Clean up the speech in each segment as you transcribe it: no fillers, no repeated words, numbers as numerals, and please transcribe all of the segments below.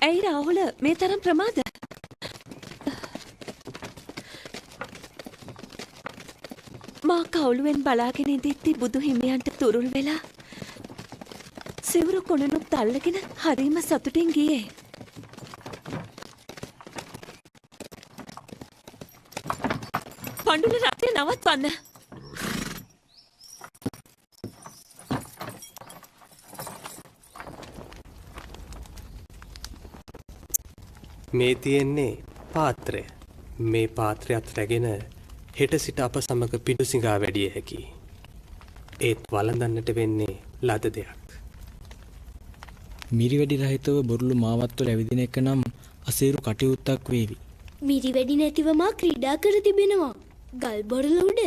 ඇයි රාහුල මේ තරම් ප්‍රමාද? මා කවුළුවෙන් බලාගෙන ඉඳිද්දි බුදු හිමියන්ට තුරුල් වෙලා සිවුරු කොණනුත් අල්ලගෙන හරිම සතුටින් ගියේ. පඬුල රථය නවත්වන්න. මේ තියෙන්නේ පාත්‍රය. මේ පාත්‍රයත් රැගෙන හෙට සිට අප සමග පිඬුසිඟා වැඩිය හැකියි. ඒත් වළඳන්නට වෙන්නේ ලද දෙයක්. මිරිවැඩි රහිතව බොරළු මාවත්වල ඇවිදින එක නම් අසීරු කටයුත්තක් වේවි. මිරිවැඩි නැතිව මා ක්‍රීඩා කර තිබෙනවා. ගල් බොරළ උඩ.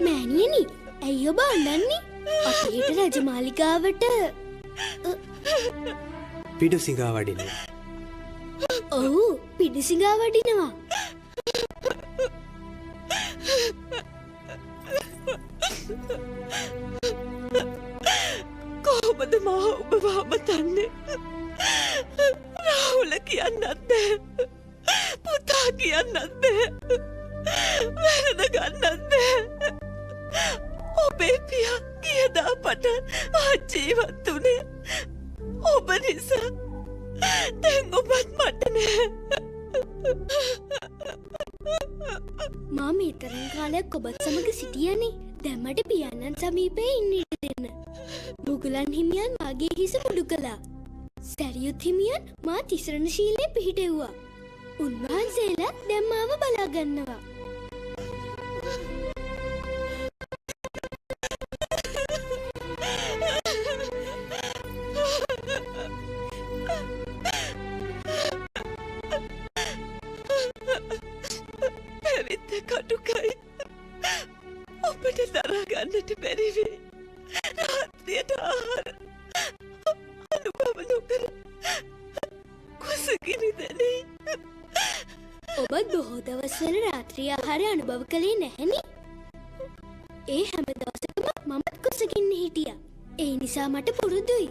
මෑණියනි, ඇයි ඔබ අඬන්නේ? අපි හෙට රජමාලිගාවට පිඬුසිඟා වඩිනවා. ඔව්, පිඬුසිඟා වඩිනවා. කොහොමද මා ඔබව අමතන්නේ? රාහුල කියන්නත් බැහැ. පුතා කියන්නත් බැහැ. වැරද ගන්නත් බැහැ. ඔබේ පියා කියදා පටන් මා ජීවත් වුණේ ඔබ නිසා. දැන් ඔබත් මට නෑ. මා මේ තරම් කාලයක් ඔබත් සමග සිටියනේ. දැන් මට පියාණන් සමීපයේ ඉන්න ඉඩ දෙන්න. මුගලන් හිමියන් මාගේ හිස මුඩු කළා. සැරියුත් හිමියන් මා තිසරණ ශීලයේ පිහිටෙව්වා. උන්වහන්සේලා දැන් මාව බලා ගන්නවා. පැවිද්ද කටුකයි. ඔබට දරා ගන්නට බැරි වේ. රාත්‍රියට ආහාර අනුභව නොකර කුසගිනි දැනේ. ඔබත් බොහෝ දවස්වල රාත්‍රී ආහාරය අනුභව කළේ නැහැනේ. ඒ හැම දවසකම මමත් කුසගින්න හිටියා. ඒ නිසා මට පුරුදුයි.